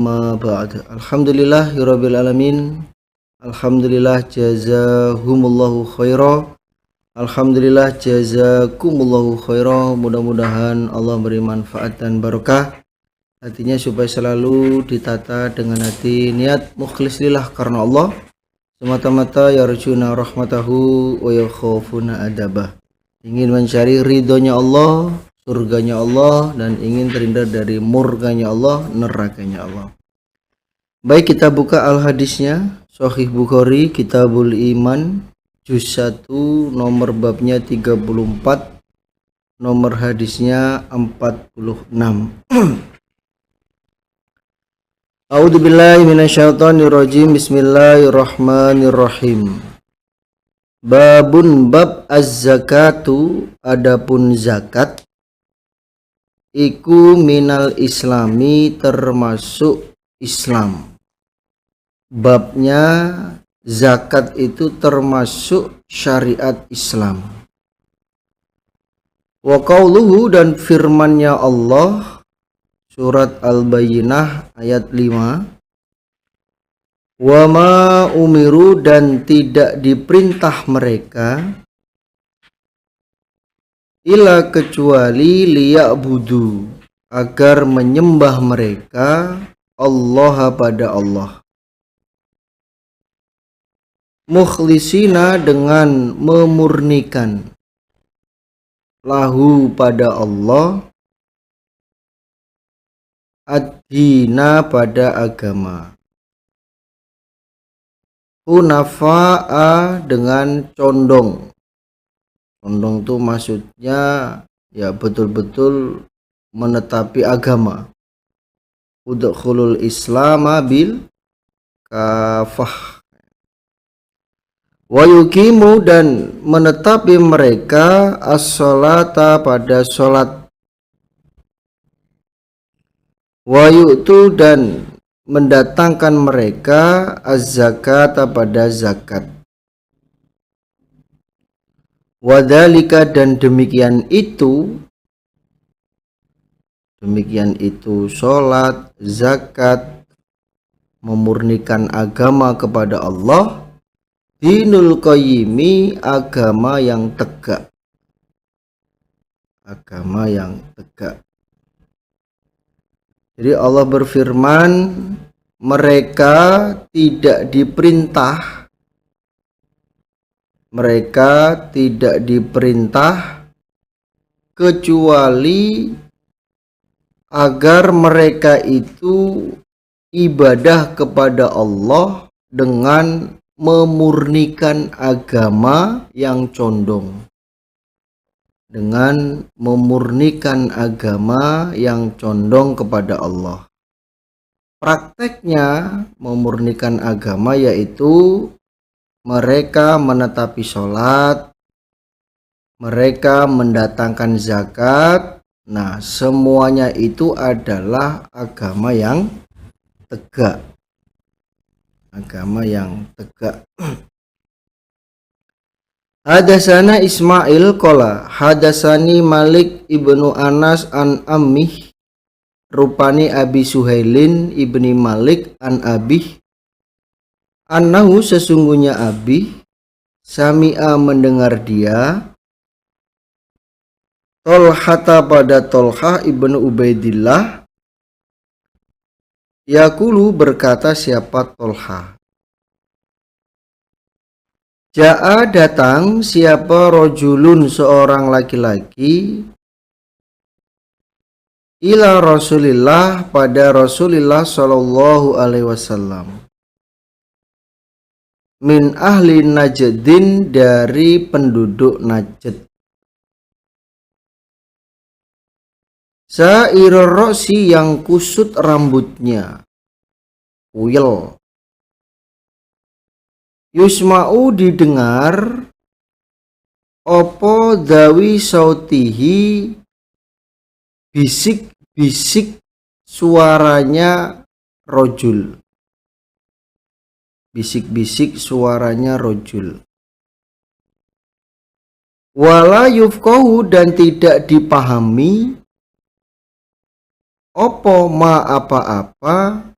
Ma ba'd. Alhamdulillahirabbil alamin. Alhamdulillah jazahumullahu khaira. Alhamdulillah jazakumullahu khaira. Mudah-mudahan Allah beri manfaat dan barokah hatinya supaya selalu ditata dengan hati niat mukhlis lillah karena Allah, semata-mata yarjuna rahmatahu wa yakhafuna adabah. Ingin mencari ridhonya Allah, surganya Allah, dan ingin terhindar dari murkanya Allah, nerakanya Allah. Baik, kita buka al-hadisnya. Sahih Bukhari, Kitabul Iman, juz 1, nomor babnya 34, nomor hadisnya 46. A'udzubillahi minasyaitonirrajim. Bismillahirrahmanirrahim. Babun bab az-zakatu, adapun zakat iku minal islami, termasuk Islam. Babnya zakat itu termasuk syariat Islam. Wa qauluhu, dan firmannya Allah, surat Al-Bayyinah ayat 5. Wa ma umiru, dan tidak diperintah mereka illa kecuali liya'budu, agar menyembah mereka Allah pada Allah, mukhlisina, dengan memurnikan, lahu pada Allah, ad-dina pada agama, hunafa'a, dengan condong. Condong itu maksudnya ya betul-betul menetapi agama. Udkhulul islama bil kafah. Wa yuqimu, dan menetapi mereka as-sholata, pada sholat. Wa yu'tu, dan mendatangkan mereka az-zakata, pada zakat. Wadhalika, dan demikian itu sholat, zakat, memurnikan agama kepada Allah, dinul qayyimi, agama yang tegak. Jadi Allah berfirman, mereka tidak diperintah kecuali agar mereka itu ibadah kepada Allah dengan memurnikan agama yang condong. Kepada Allah. Prakteknya memurnikan agama yaitu mereka menetapi sholat, mereka mendatangkan zakat. Nah, semuanya itu adalah agama yang tegak. Hadasana Ismail qala hadasani Malik ibnu Anas an ammih, rupani Abi Suhailin ibni Malik an abih, annahu, sesungguhnya Abi, sami'a, mendengar dia, Tolhata, pada Tolhah ibnu Ubaidillah, yaqulu, berkata siapa Tolhah, ja'a, datang siapa rojulun, seorang laki-laki, ila Rasulillah, pada Rasulillah sallallahu alaihi wasallam, min ahli Najdin, dari penduduk Najd, sa'irur ro'si, yang kusut rambutnya, kuyel, yusma'u, didengar, opo dawi sautihi, bisik-bisik suaranya rojul, wala yufqahu, dan tidak dipahami, opo ma apa-apa,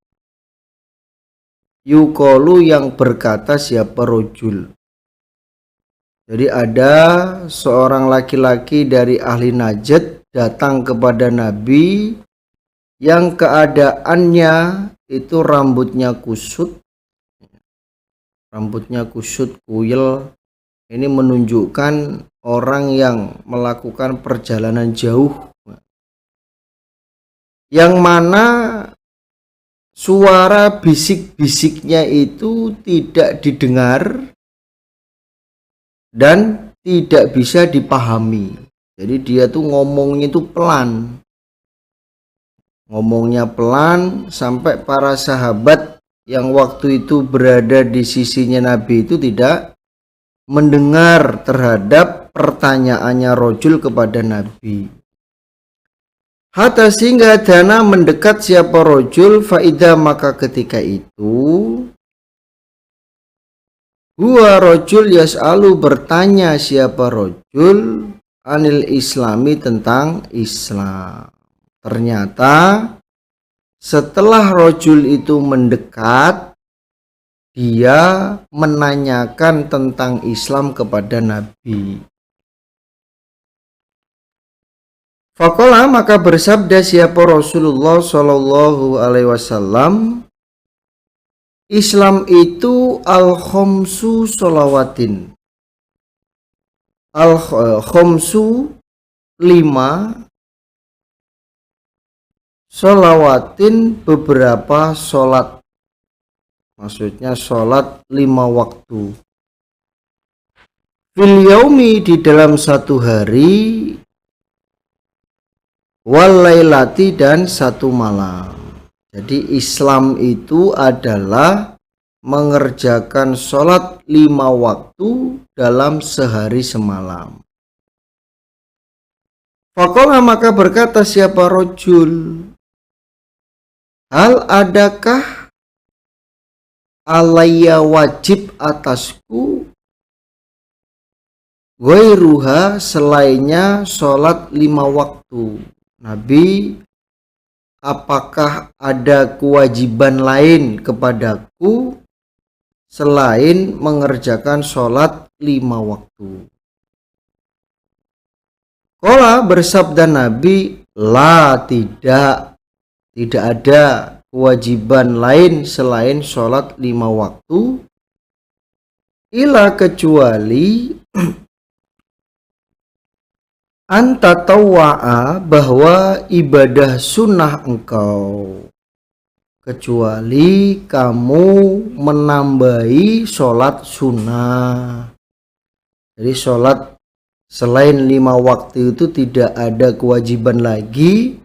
Yuqalu yang berkata siapa rojul. Jadi ada seorang laki-laki dari ahli Najd datang kepada Nabi yang keadaannya itu rambutnya kusut kuyel. Ini menunjukkan orang yang melakukan perjalanan jauh, yang mana suara bisik-bisiknya itu tidak didengar dan tidak bisa dipahami. Jadi dia tuh ngomongnya itu pelan. Ngomongnya pelan sampai para sahabat yang waktu itu berada di sisinya Nabi itu tidak mendengar terhadap pertanyaannya rojul kepada Nabi. Hatta sehingga dana mendekat siapa rojul, faida maka ketika itu huwa rojul yas'alu bertanya siapa rojul anil islami tentang Islam. Ternyata setelah rojul itu mendekat, dia menanyakan tentang Islam kepada Nabi. Faqala maka bersabda siapa Rasulullah Shallallahu Alaihi Wasallam, Islam itu al-khomsu sholawatin. Al-khomsu 5, sholawatin beberapa sholat. Maksudnya sholat 5 waktu. Fil yaumi di dalam satu hari, wal lailati dan satu malam. Jadi Islam itu adalah mengerjakan sholat 5 waktu dalam sehari semalam. Faqala maka berkata siapa rojul, hal adakah alayya wajib atasku ghairuha selainnya sholat 5 waktu. Nabi, apakah ada kewajiban lain kepadaku selain mengerjakan sholat 5 waktu? Qala bersabda Nabi, la tidak ada kewajiban lain selain sholat 5 waktu, ila kecuali anta tawwa'a bahwa ibadah sunnah engkau, kecuali kamu menambahi sholat sunnah. Jadi sholat selain 5 waktu itu tidak ada kewajiban lagi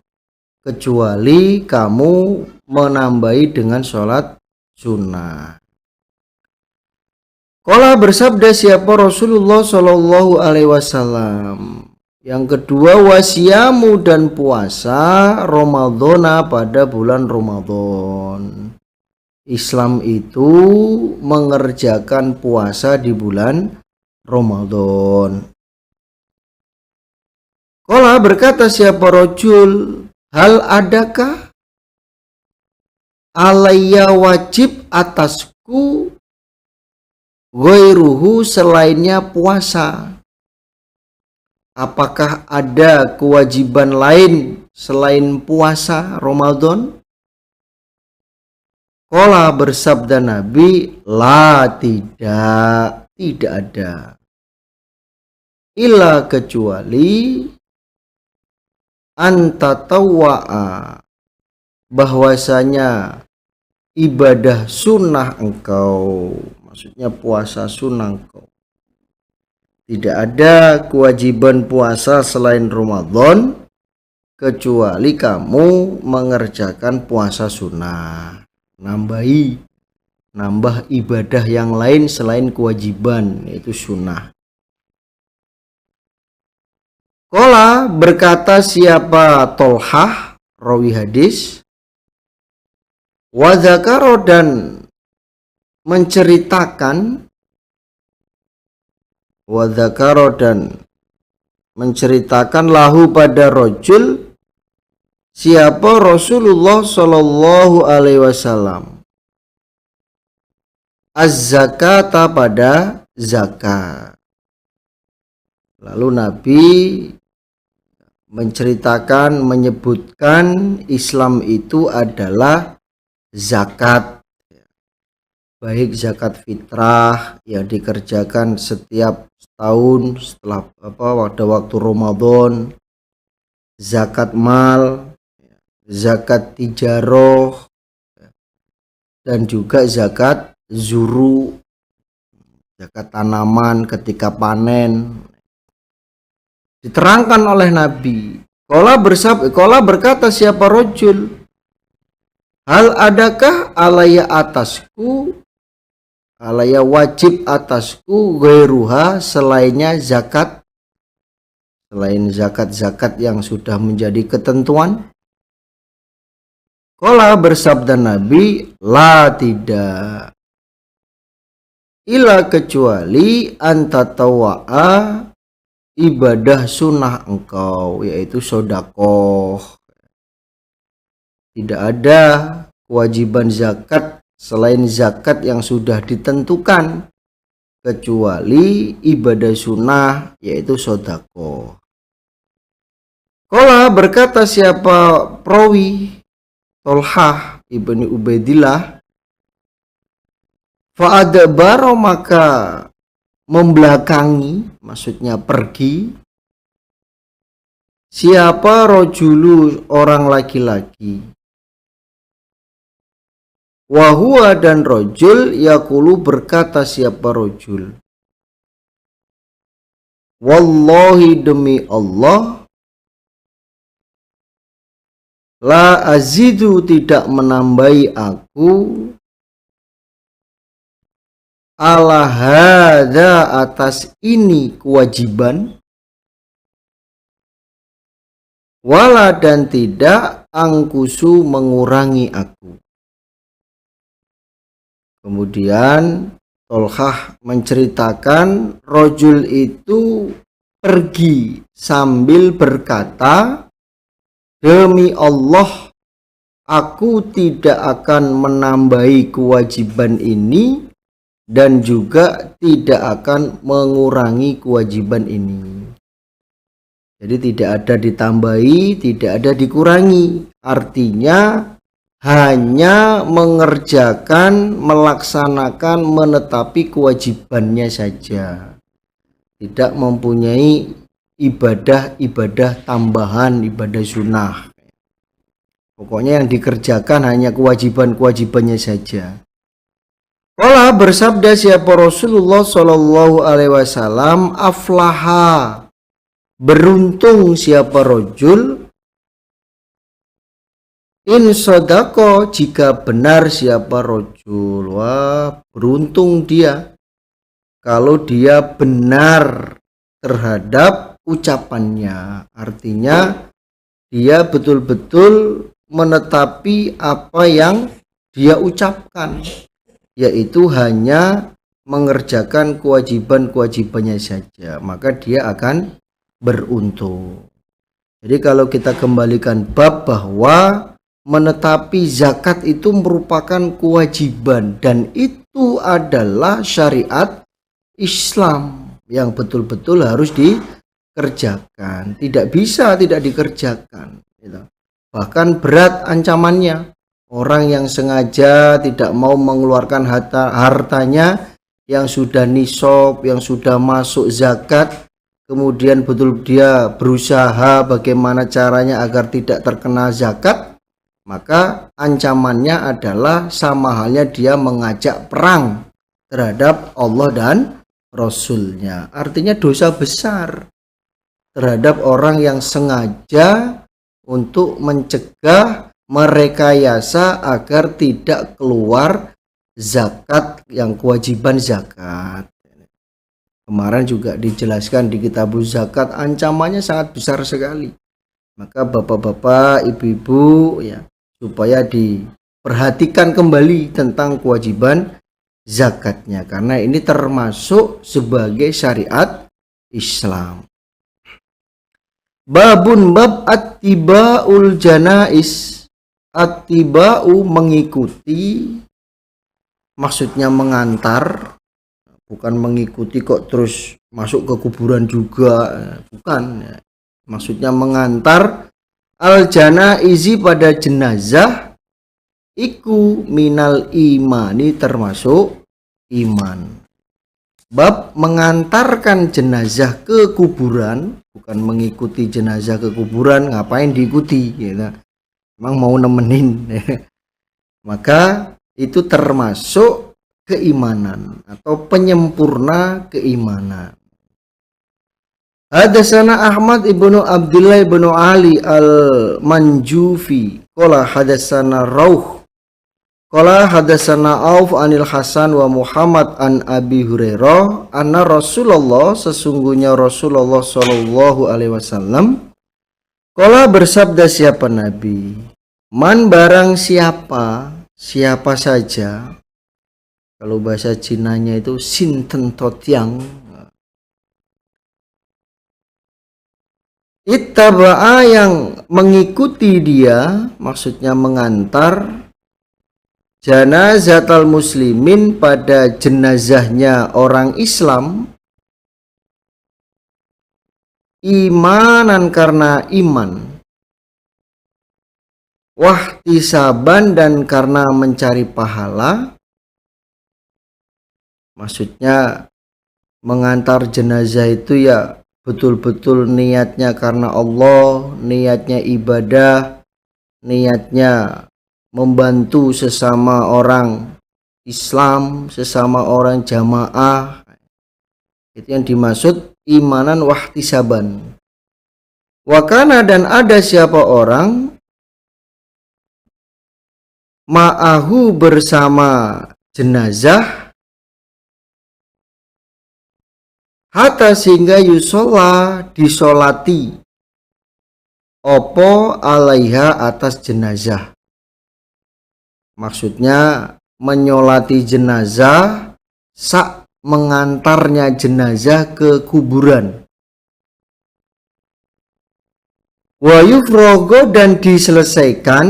kecuali kamu menambahi dengan sholat sunnah. Qala bersabda siapa Rasulullah Shallallahu Alaihi Wasallam, yang kedua wasiyamu dan puasa Ramadhana pada bulan Ramadan. Islam itu mengerjakan puasa di bulan Ramadan. Qala berkata siapa rojul, hal adakah alayya wajib atasku ghairuhu selainnya puasa? Apakah ada kewajiban lain selain puasa Ramadan? Qala bersabda Nabi, la tidak ada. Illa kecuali anta tawwa'a bahwasanya ibadah sunnah engkau, maksudnya puasa sunnah engkau. Tidak ada kewajiban puasa selain Ramadan kecuali kamu mengerjakan puasa sunnah. Nambah ibadah yang lain selain kewajiban, yaitu sunnah. Qala berkata siapa Tolhah rawi hadis, wa dzakara dan menceritakan lahu pada rojul siapa Rasulullah Shallallahu Alaihi Wasallam, az-zakata pada zakat. Lalu Nabi menceritakan, menyebutkan Islam itu adalah zakat, baik zakat fitrah yang dikerjakan setiap tahun setelah pada waktu Ramadan, zakat mal, zakat tijaroh, dan juga zakat zuru, zakat tanaman ketika panen. Diterangkan oleh Nabi. Qala berkata siapa rojul, hal adakah alaya atasku, alaya wajib atasku, ghairuha selainnya zakat, selain zakat-zakat yang sudah menjadi ketentuan? Qala bersabda Nabi, la tidak, ila kecuali antatawwa'a, ibadah sunnah engkau, yaitu sodakoh. Tidak ada kewajiban zakat selain zakat yang sudah ditentukan, kecuali ibadah sunnah, yaitu sodakoh. Qala berkata siapa perawi, Tolhah ibni Ubaidillah, fa'adbaro maka membelakangi, maksudnya pergi, siapa rojulu orang laki-laki, wahua dan rojul, yakulu berkata siapa rojul, wallahi demi Allah, la azidu tidak menambahi aku, ala hadza atas ini kewajiban, wala dan tidak angkusu mengurangi aku. Kemudian Tolhah menceritakan rojul itu pergi sambil berkata, demi Allah aku tidak akan menambahi kewajiban ini dan juga tidak akan mengurangi kewajiban ini. Jadi tidak ada ditambahi, tidak ada dikurangi. Artinya hanya mengerjakan, melaksanakan, menetapi kewajibannya saja. Tidak mempunyai ibadah-ibadah tambahan, ibadah sunnah. Pokoknya yang dikerjakan hanya kewajiban-kewajibannya saja. Qala bersabda siapa Rasulullah Shallallahu Alaihi Wasallam, aflaha, beruntung siapa rojul, in sodako, jika benar siapa rojul. Wah, beruntung dia kalau dia benar terhadap ucapannya. Artinya dia betul-betul menetapi apa yang dia ucapkan, yaitu hanya mengerjakan kewajiban-kewajibannya saja, maka dia akan beruntung. Jadi kalau kita kembalikan bab bahwa menetapi zakat itu merupakan kewajiban dan itu adalah syariat Islam yang betul-betul harus dikerjakan, tidak bisa tidak dikerjakan. Bahkan berat ancamannya. Orang yang sengaja tidak mau mengeluarkan hartanya yang sudah nisab, yang sudah masuk zakat, kemudian betul dia berusaha bagaimana caranya agar tidak terkena zakat, maka ancamannya adalah sama halnya dia mengajak perang terhadap Allah dan Rasulnya. Artinya dosa besar terhadap orang yang sengaja untuk mencegah, merekayasa agar tidak keluar zakat yang kewajiban zakat. Kemarin juga dijelaskan di Kitabuz Zakat, ancamannya sangat besar sekali. Maka bapak-bapak, ibu-ibu ya, supaya diperhatikan kembali tentang kewajiban zakatnya, karena ini termasuk sebagai syariat Islam. Babun bab attiba'ul janais. Attiba'u mengikuti, maksudnya mengantar, bukan mengikuti kok terus masuk ke kuburan juga, bukan. Maksudnya mengantar al janaizi pada jenazah iku minal imani termasuk iman. Bab mengantarkan jenazah ke kuburan, bukan mengikuti jenazah ke kuburan, ngapain diikuti gitu. Emang mau nemenin. Maka itu termasuk keimanan atau penyempurna keimanan. Hadatsana Ahmad ibnu Abdullah ibnu Ali al-Manjufi qala hadatsana Rauh qala hadatsana Auf anil Hasan wa Muhammad an Abi Hurairah anna Rasulullah sesungguhnya Rasulullah sallallahu alaihi wasallam qala bersabda siapa Nabi, man barang siapa saja, kalau bahasa Cinanya itu sinten totiang, ittaba'a yang mengikuti dia, maksudnya mengantar janazatal muslimin pada jenazahnya orang Islam, imanan karena iman, wahtisaban dan karena mencari pahala. Maksudnya mengantar jenazah itu ya betul-betul niatnya karena Allah, niatnya ibadah, niatnya membantu sesama orang Islam, sesama orang jamaah. Itu yang dimaksud imanan wahtisaban. Wakana dan ada siapa orang ma'ahu bersama jenazah hatta sehingga yusola disolati opo alaiha atas jenazah. Maksudnya menyolati jenazah sak mengantarnya jenazah ke kuburan. Wa yufrogo dan diselesaikan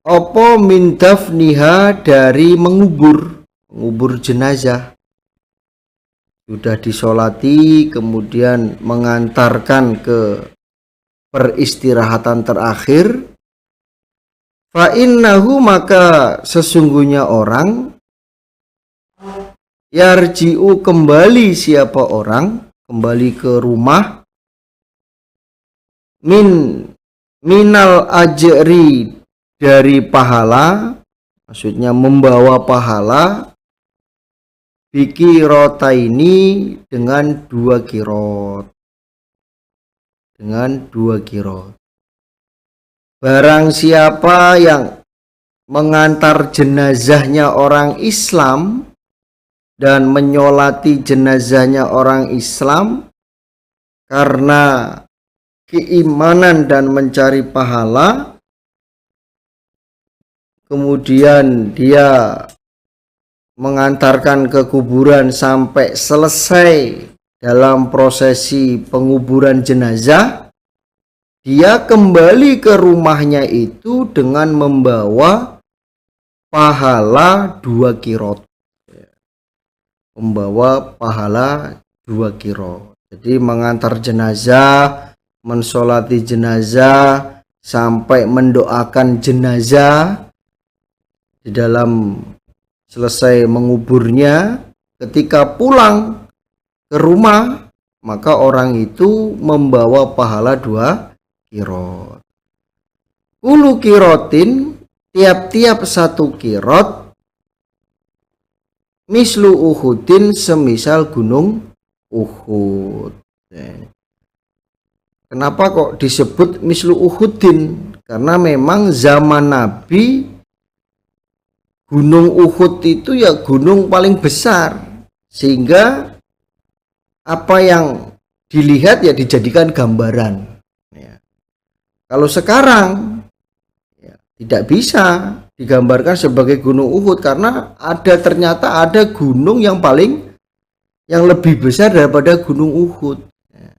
opo min dafniha dari mengubur jenazah. Sudah disolati kemudian mengantarkan ke peristirahatan terakhir. Fa innahu maka sesungguhnya orang yarji'u kembali siapa orang kembali ke rumah minal ajri dari pahala, maksudnya membawa pahala bikirota ini dengan 2 kirot. Barang siapa yang mengantar jenazahnya orang Islam dan menyolati jenazahnya orang Islam karena keimanan dan mencari pahala, kemudian dia mengantarkan ke kuburan sampai selesai dalam prosesi penguburan jenazah, dia kembali ke rumahnya itu dengan membawa pahala 2 kirot. Membawa pahala 2 kirot. Jadi mengantar jenazah, mensolati jenazah, sampai mendoakan jenazah di dalam selesai menguburnya, ketika pulang ke rumah maka orang itu membawa pahala 2 kirot. Ulu kirotin tiap-tiap 1 kirot mislu Uhudin semisal gunung Uhud. Kenapa kok disebut mislu Uhudin? Karena memang zaman Nabi Gunung Uhud itu ya gunung paling besar, sehingga apa yang dilihat ya dijadikan gambaran. Ya. Kalau sekarang ya, tidak bisa digambarkan sebagai Gunung Uhud karena ternyata ada gunung yang lebih besar daripada Gunung Uhud. Ya.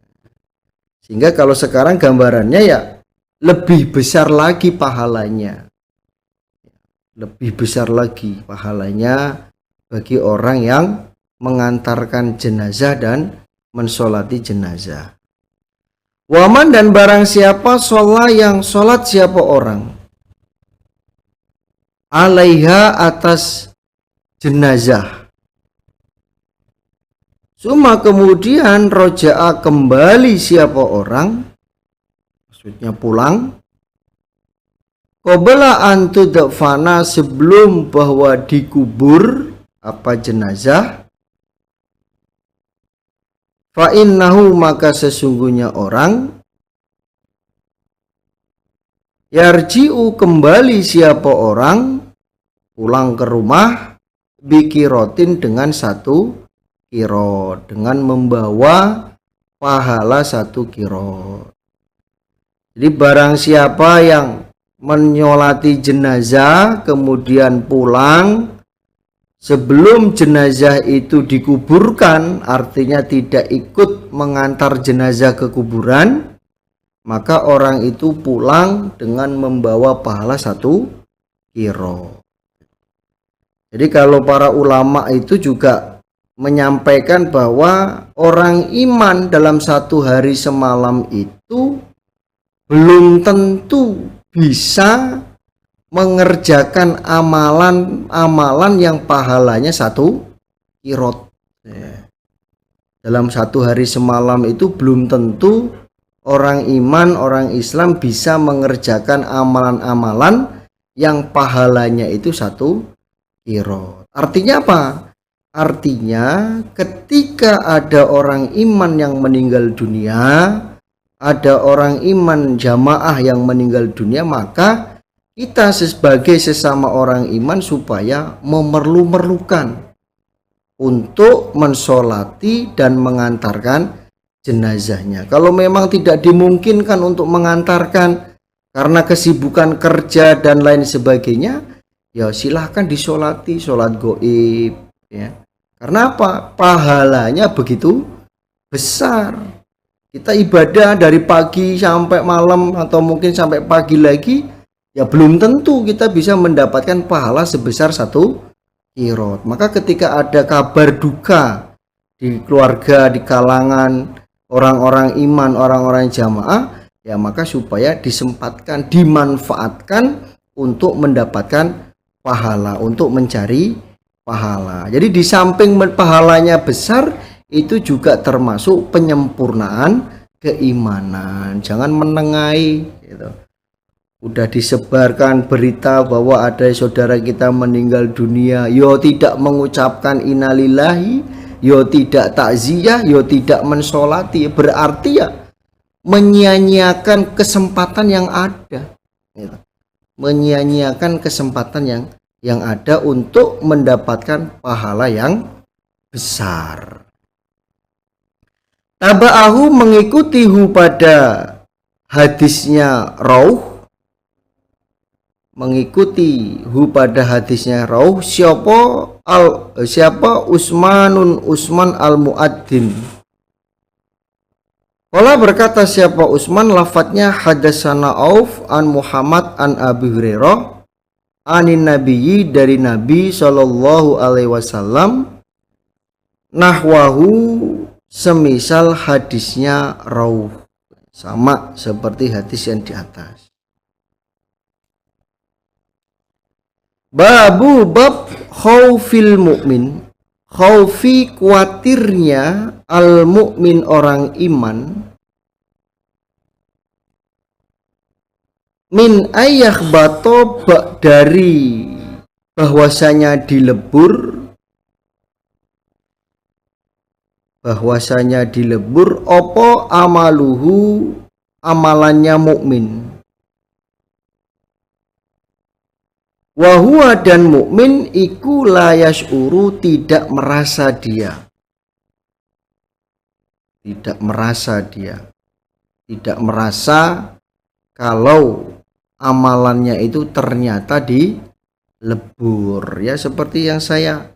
Sehingga kalau sekarang gambarannya ya lebih besar lagi pahalanya. lebih besar lagi pahalanya bagi orang yang mengantarkan jenazah dan mensolati jenazah. Waman dan barang siapa sholat yang sholat siapa orang alaiha atas jenazah. Suma kemudian roja'a kembali siapa orang, maksudnya pulang, qabla an tudfana sebelum bahwa dikubur apa jenazah, fa innahu maka sesungguhnya orang yarji'u kembali siapa orang pulang ke rumah bikirotin dengan satu kirot, dengan membawa pahala satu kirot. Jadi barang siapa yang menyolati jenazah kemudian pulang sebelum jenazah itu dikuburkan, artinya tidak ikut mengantar jenazah ke kuburan, maka orang itu pulang dengan membawa pahala satu kirot. Jadi kalau para ulama itu juga menyampaikan bahwa orang iman dalam satu hari semalam itu belum tentu bisa mengerjakan amalan-amalan yang pahalanya satu kirot. Dalam satu hari semalam itu belum tentu orang iman, orang Islam bisa mengerjakan amalan-amalan yang pahalanya itu satu kirot. Artinya apa? Artinya ketika ada orang iman yang meninggal dunia, ada orang iman jamaah yang meninggal dunia, maka kita sebagai sesama orang iman supaya memerlukan untuk mensolati dan mengantarkan jenazahnya. Kalau memang tidak dimungkinkan untuk mengantarkan karena kesibukan kerja dan lain sebagainya, ya silahkan disolati, sholat goib ya. Karena apa? Pahalanya begitu besar. Kita ibadah dari pagi sampai malam atau mungkin sampai pagi lagi, ya belum tentu kita bisa mendapatkan pahala sebesar satu kirot. Maka ketika ada kabar duka di keluarga, di kalangan orang-orang iman, orang-orang jamaah, ya maka supaya disempatkan, dimanfaatkan untuk mendapatkan pahala, untuk mencari pahala. Jadi di samping pahalanya besar, itu juga termasuk penyempurnaan keimanan. Jangan menengahi gitu. Udah disebarkan berita bahwa ada saudara kita meninggal dunia, yo tidak mengucapkan innalillahi, yo tidak takziah, yo tidak mensolati, berarti ya menyia-nyiakan kesempatan yang ada gitu. Menyia-nyiakan kesempatan yang ada untuk mendapatkan pahala yang besar. Taba'ahu mengikuti pada hadisnya Rauh, mengikuti pada hadisnya Rauh siapa Usman al-Muadzin. Qala berkata siapa Usman, lafadznya hadatsana Auf an Muhammad an Abi Hurairah anin nabiyyi dari Nabi sallallahu alaihi wasallam nahwahu semisal hadisnya Rauh, sama seperti hadis yang di atas. Babu bab khaufil mu'min, khaufi kuatirnya al mu'min orang iman, min ayah bato dari bahwasanya dilebur opo amaluhu amalannya mukmin, wahua dan mukmin iku la yashuru tidak merasa kalau amalannya itu ternyata dilebur, ya seperti yang saya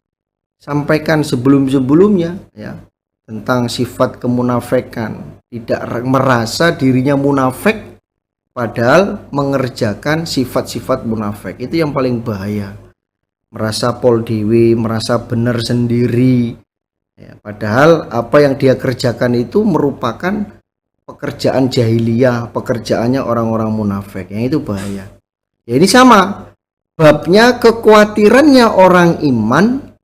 sampaikan sebelumnya ya, tentang sifat kemunafikan, tidak merasa dirinya munafik padahal mengerjakan sifat-sifat munafik. Itu yang paling bahaya. Merasa pol dewe, merasa benar sendiri. Ya, padahal apa yang dia kerjakan itu merupakan pekerjaan jahiliyah, pekerjaannya orang-orang munafik. Yang itu bahaya. Ya ini sama. Babnya kekhawatirannya orang iman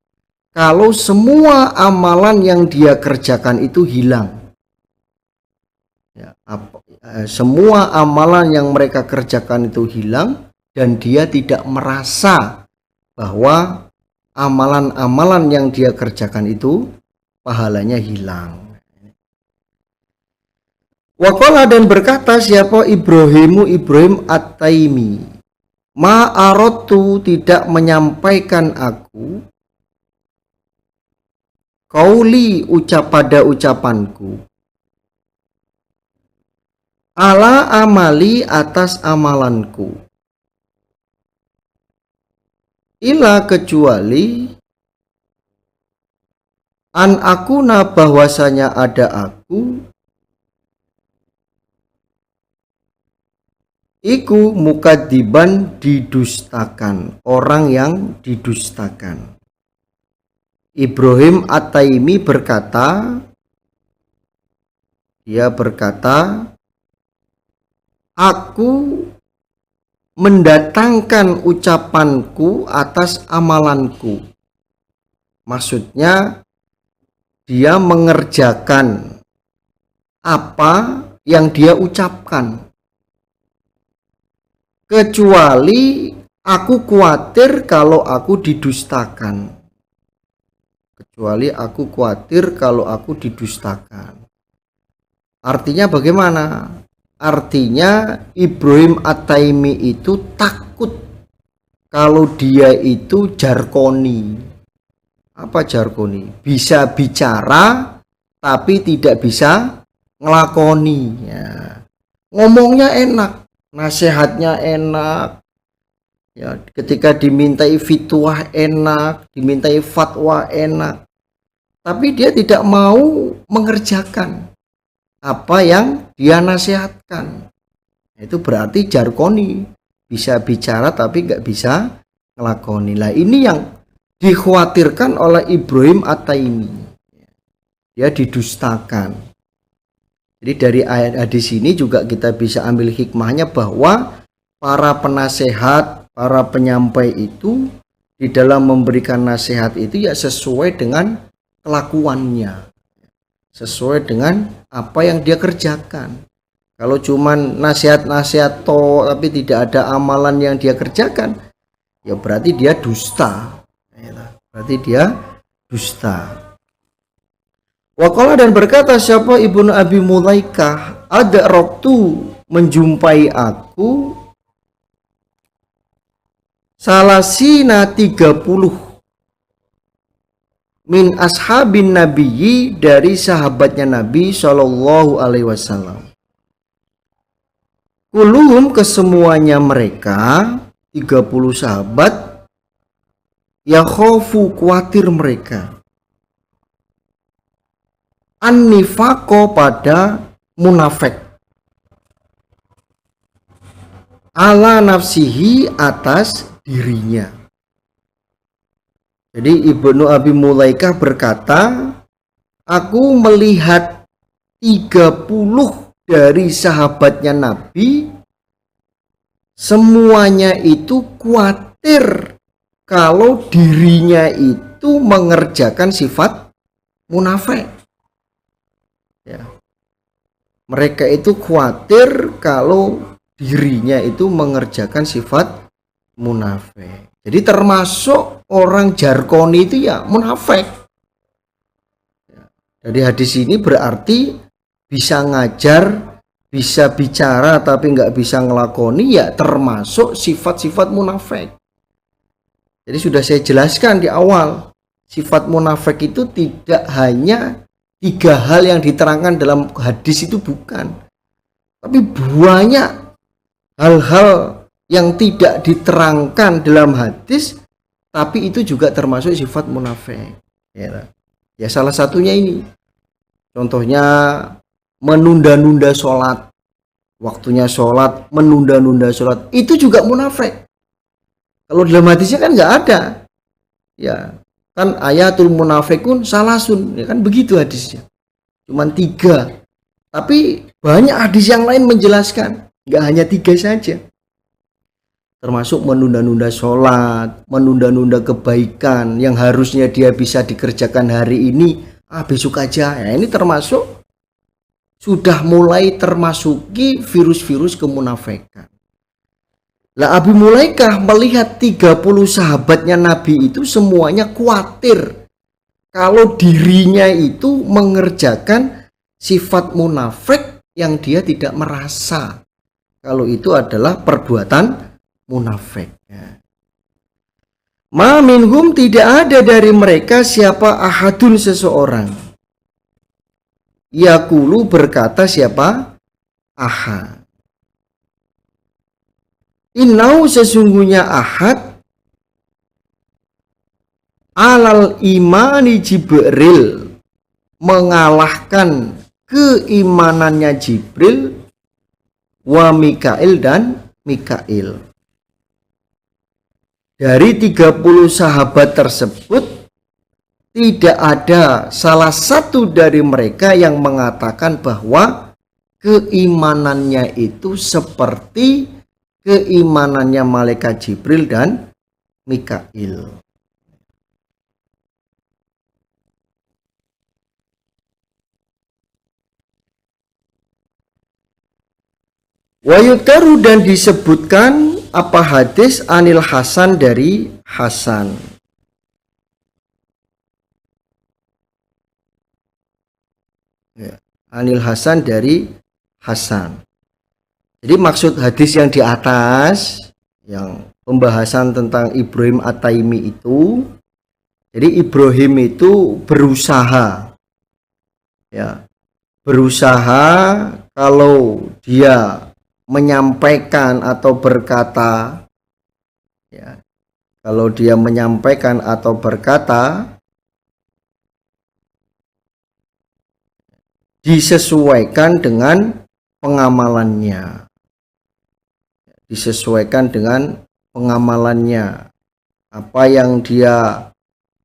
kalau semua amalan yang dia kerjakan itu hilang. Ya, semua amalan yang mereka kerjakan itu hilang dan dia tidak merasa bahwa amalan-amalan yang dia kerjakan itu pahalanya hilang. Waqala dan berkata siapa Ibrahim At-Taimi, ma'arotu tidak menyampaikan aku qauli pada ucapanku ala amali atas amalanku ila kecuali an akuna bahwasanya ada aku iku mukadiban didustakan, orang yang didustakan. Ibrahim At-Taimi berkata, dia berkata, aku mendatangkan ucapanku atas amalanku. Maksudnya dia mengerjakan apa yang dia ucapkan. Kecuali aku khawatir kalau aku didustakan. Kecuali aku khawatir kalau aku didustakan. Artinya bagaimana? Artinya Ibrahim At-Taimi itu takut kalau dia itu jarkoni. Apa jarkoni? Bisa bicara tapi tidak bisa ngelakoni. Ya. Ngomongnya enak, nasihatnya enak. Ya, ketika dimintai fitwah enak, dimintai fatwa enak. Tapi dia tidak mau mengerjakan apa yang dia nasihatkan. Itu berarti jarkoni, bisa bicara tapi nggak bisa ngelakoni. Lah ini yang dikhawatirkan oleh Ibrahim At-Taimi. Dia didustakan. Jadi dari ayat hadis ini juga kita bisa ambil hikmahnya bahwa para penasehat, para penyampai itu di dalam memberikan nasihat itu ya sesuai dengan kelakuannya, sesuai dengan apa yang dia kerjakan. Kalau cuman nasihat-nasihat tapi tidak ada amalan yang dia kerjakan, ya berarti dia dusta. Berarti dia dusta. Waqala dan berkata siapa Ibnu Abi Mulaikah, ada roktu menjumpai aku salasina 30 min ashabin nabiyyi dari sahabatnya Nabi Shallallahu Alaihi Wasallam. Kuluhum kesemuanya mereka 30 sahabat ya khofu khawatir mereka an-nifaqo pada munafik ala nafsihi atas dirinya. Jadi Ibnu Abi Mulaikah berkata, aku melihat 30 dari sahabatnya Nabi semuanya itu khawatir kalau dirinya itu mengerjakan sifat munafik. Ya. Mereka itu khawatir kalau dirinya itu mengerjakan sifat munafik. Jadi termasuk orang jarkoni itu ya munafik. Jadi hadis ini berarti bisa ngajar, bisa bicara tapi nggak bisa ngelakoni ya termasuk sifat-sifat munafik. Jadi sudah saya jelaskan di awal, sifat munafik itu tidak hanya 3 hal yang diterangkan dalam hadis itu bukan, tapi banyak hal-hal yang tidak diterangkan dalam hadis, tapi itu juga termasuk sifat munafik. Ya salah satunya ini, contohnya menunda-nunda sholat. waktunya sholat, menunda-nunda sholat, itu juga munafik. Kalau dalam hadisnya kan nggak ada, ya kan ayatul munafikun salasun, ya kan begitu hadisnya. Cuman 3, tapi banyak hadis yang lain menjelaskan, nggak hanya 3 saja. Termasuk menunda-nunda sholat, menunda-nunda kebaikan yang harusnya dia bisa dikerjakan hari ini, besok aja. Ya, ini termasuk sudah mulai termasuki virus-virus kemunafikan. Lah Abi Mulaikah melihat 30 sahabatnya Nabi itu semuanya khawatir kalau dirinya itu mengerjakan sifat munafik yang dia tidak merasa kalau itu adalah perbuatan munafik. Ma minhum, tidak ada dari mereka siapa ahadun seseorang. Yaqulu, berkata siapa? Ahad. Innau, sesungguhnya ahad, alal imani Jibril, mengalahkan keimanannya Jibril, wa Mikail, dan Mikail. Dari 30 sahabat tersebut tidak ada salah satu dari mereka yang mengatakan bahwa keimanannya itu seperti keimanannya malaikat Jibril dan Mikail. Wayudkaru, dan disebutkan apa hadis anil Hasan, dari Hasan. Ya, anil Hasan, dari Hasan. Jadi maksud hadis yang di atas, yang pembahasan tentang Ibrahim At-Taimi itu, jadi Ibrahim itu berusaha, ya, berusaha kalau dia menyampaikan atau berkata, ya, kalau dia menyampaikan atau berkata disesuaikan dengan pengamalannya, disesuaikan dengan pengamalannya. Apa yang dia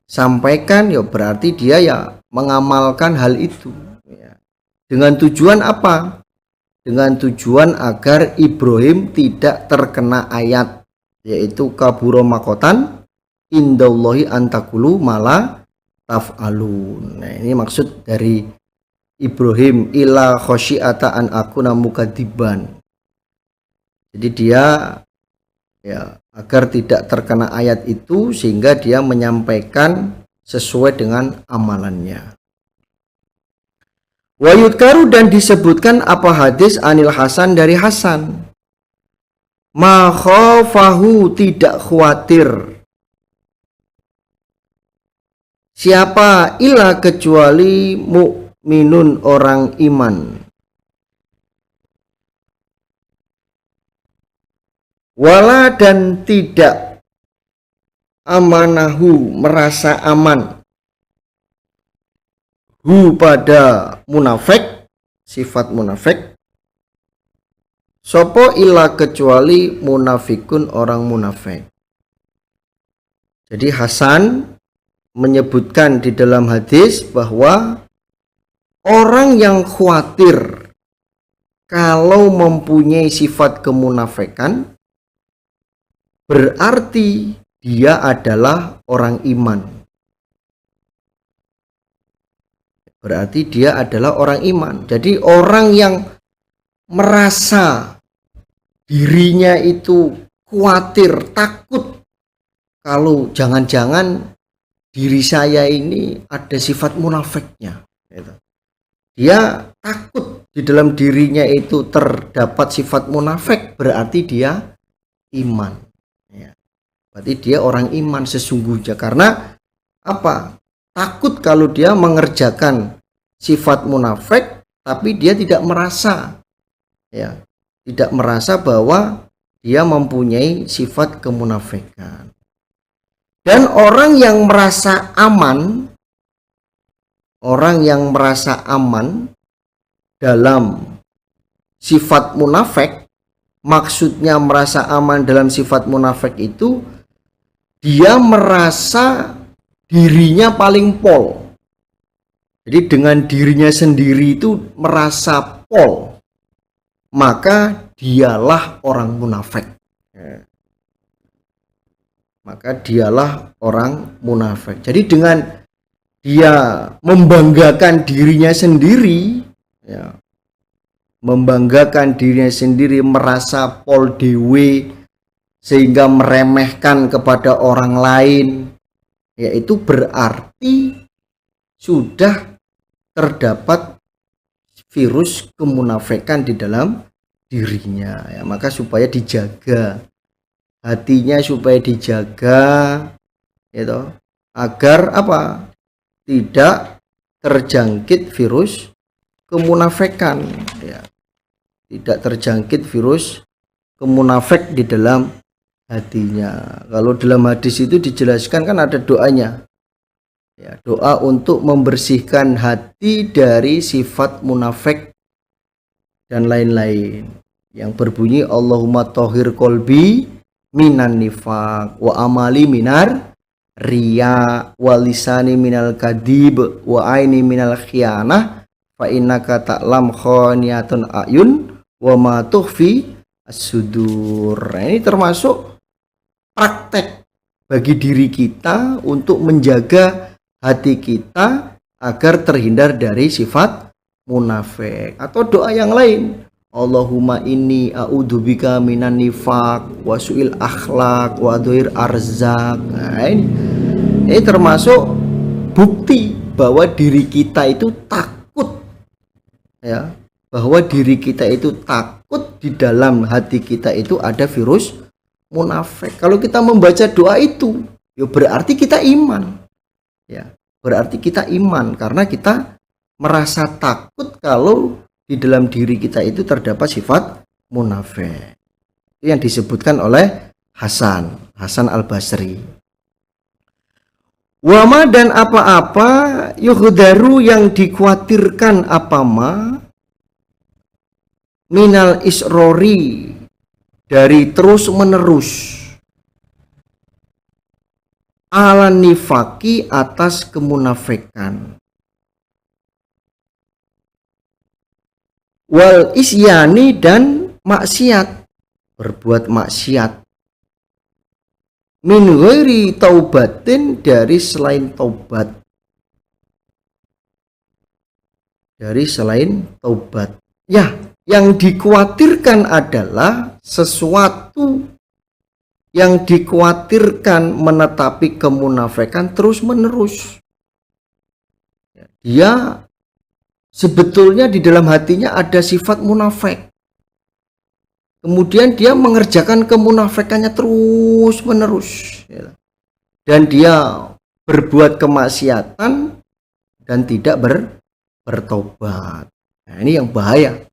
sampaikan ya berarti dia ya mengamalkan hal itu, ya. Dengan tujuan apa? Dengan tujuan agar Ibrahim tidak terkena ayat, yaitu kaburo makotan indallahi antakulu mala taf'alun. Nah, ini maksud dari Ibrahim, ila khosyi'ata an akuna mukadiban. Jadi dia, ya, agar tidak terkena ayat itu, sehingga dia menyampaikan sesuai dengan amalannya. Wayudkaru, dan disebutkan apa hadis anil Hasan, dari Hasan. Ma khafahu, tidak khawatir siapa ila kecuali mukminun, orang iman. Wala, dan tidak amanahu, merasa aman, hu, pada munafik, sifat munafik, sopo illa, kecuali munafikun, orang munafik. Jadi Hasan menyebutkan di dalam hadis bahwa orang yang khawatir kalau mempunyai sifat kemunafikan berarti dia adalah orang iman. Berarti dia adalah orang iman. Jadi orang yang merasa dirinya itu khawatir, takut kalau jangan-jangan diri saya ini ada sifat munafiknya, dia takut di dalam dirinya itu terdapat sifat munafik, berarti dia iman, ya. Berarti dia orang iman sesungguhnya. Karena apa? Takut kalau dia mengerjakan sifat munafik, tapi dia tidak merasa, ya, tidak merasa bahwa dia mempunyai sifat kemunafikan. Dan orang yang merasa aman, orang yang merasa aman dalam sifat munafik, maksudnya merasa aman dalam sifat munafik itu dia merasa dirinya paling pol. Jadi dengan dirinya sendiri itu merasa pol, maka dialah orang munafik. Maka dialah orang munafik. Jadi dengan dia membanggakan dirinya sendiri, ya, membanggakan dirinya sendiri, merasa pol dewe, sehingga meremehkan kepada orang lain, yaitu berarti sudah terdapat virus kemunafikan di dalam dirinya, ya. Maka supaya dijaga hatinya, supaya dijaga, gitu, agar apa? Tidak terjangkit virus kemunafikan, ya. Tidak terjangkit virus kemunafik di dalam hatinya. Kalau dalam hadis itu dijelaskan kan ada doanya, ya, doa untuk membersihkan hati dari sifat munafik dan lain-lain, yang berbunyi Allahumma thahhir qalbi minan nifaq wa amali minar riya wa lisani minal kadhib wa aini minal khianah fa innaka ta'lam khaniatun ayun wa ma tukhfi as-sudur. Ini termasuk praktek bagi diri kita untuk menjaga hati kita agar terhindar dari sifat munafik. Atau doa yang lain, Allahumma inni a'udzubika minan nifaq wa su'il akhlaq wa dhuir arzak. Nah, ini termasuk bukti bahwa diri kita itu takut, ya, bahwa diri kita itu takut di dalam hati kita itu ada virus munafik. Kalau kita membaca doa itu, ya berarti kita iman, ya, berarti kita iman karena kita merasa takut kalau di dalam diri kita itu terdapat sifat munafik. Itu yang disebutkan oleh Hasan Al-Basri. Wama dan apa-apa yuhdaru yang dikhawatirkan apama minal isrori dari terus menerus ala nifaki atas kemunafikan, wal isyani dan maksiat, berbuat maksiat, min ghairi taubatin dari selain taubat, dari selain taubat. Ya, yang dikhawatirkan adalah sesuatu yang dikhawatirkan menetapi kemunafikan terus menerus. Dia sebetulnya di dalam hatinya ada sifat munafik. Kemudian dia mengerjakan kemunafikannya terus menerus, dan dia berbuat kemaksiatan dan tidak bertobat. Nah, ini yang bahaya.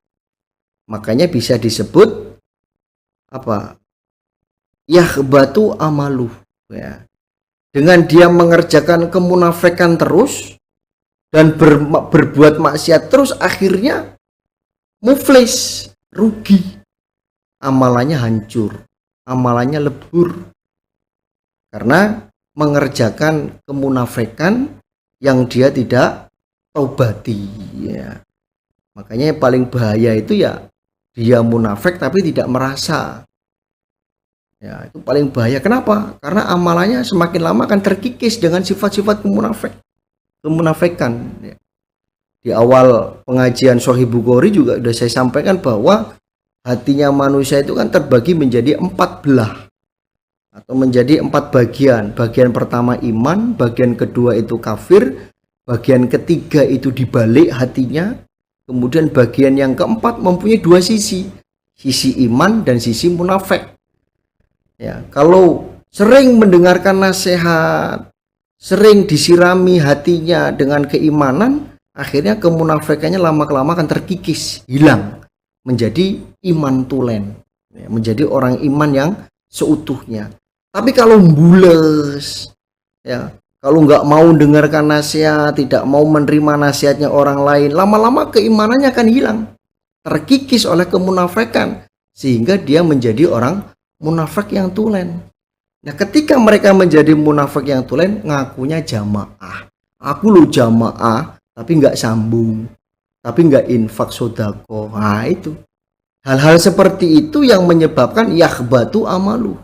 Makanya bisa disebut apa? Yakhbatu amaluh, ya. Dengan dia mengerjakan kemunafikan terus dan berbuat maksiat terus, akhirnya muflis, rugi, amalannya hancur, amalannya lebur karena mengerjakan kemunafikan yang dia tidak taubati, ya. Makanya yang paling bahaya itu ya dia munafik tapi tidak merasa, ya, itu paling bahaya. Kenapa? Karena amalannya semakin lama akan terkikis dengan sifat-sifat kemunafikan. Di awal pengajian Sahih Bukhari juga sudah saya sampaikan bahwa hatinya manusia itu kan terbagi menjadi 4 belah atau menjadi 4 bagian. Bagian pertama iman, bagian kedua itu kafir, bagian ketiga itu dibalik hatinya, kemudian bagian yang keempat mempunyai 2 sisi, sisi iman dan sisi munafik. Ya, kalau sering mendengarkan nasihat, sering disirami hatinya dengan keimanan, akhirnya kemunafikannya lama-kelamaan akan terkikis, hilang, menjadi iman tulen, ya, menjadi orang iman yang seutuhnya. Tapi kalau bules, ya, kalau nggak mau dengarkan nasihat, tidak mau menerima nasihatnya orang lain, lama-lama keimanannya akan hilang. terkikis oleh kemunafikan sehingga dia menjadi orang munafik yang tulen. Nah, ketika mereka menjadi munafik yang tulen, ngakunya jamaah. Aku lo jamaah, tapi nggak sambung, tapi nggak infak sodako. Nah, itu hal-hal seperti itu yang menyebabkan yakhbatu amalu,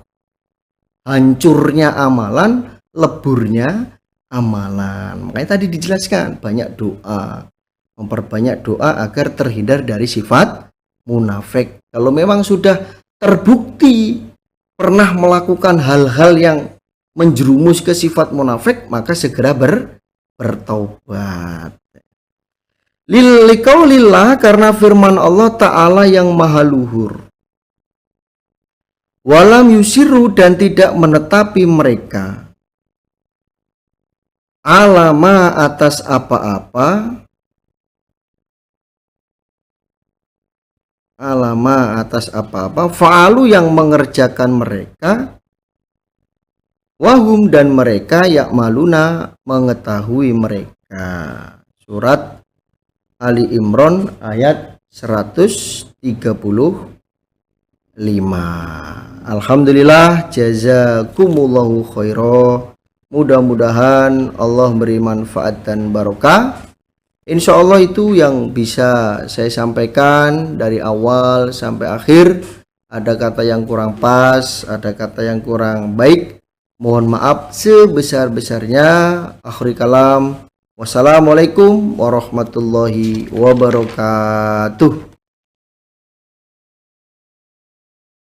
hancurnya amalan, leburnya amalan. Makanya tadi dijelaskan banyak doa, memperbanyak doa agar terhindar dari sifat munafik. Kalau memang sudah terbukti pernah melakukan hal-hal yang menjerumus ke sifat munafik, maka segera bertaubat. Liqaulillah, karena firman Allah Ta'ala yang maha luhur. Walam yusiru, dan tidak menetapi mereka, alama, atas apa-apa, alama, atas apa-apa, fa'alu, yang mengerjakan mereka, wahum, dan mereka yakmaluna, mengetahui mereka. Surat Ali Imran ayat 135. Alhamdulillah, jazakumullahu khairan. Mudah-mudahan Allah beri manfaat dan barokah. Insya Allah itu yang bisa saya sampaikan dari awal sampai akhir. Ada kata yang kurang pas, ada kata yang kurang baik, mohon maaf sebesar-besarnya. Akhir kalam, wassalamualaikum warahmatullahi wabarakatuh.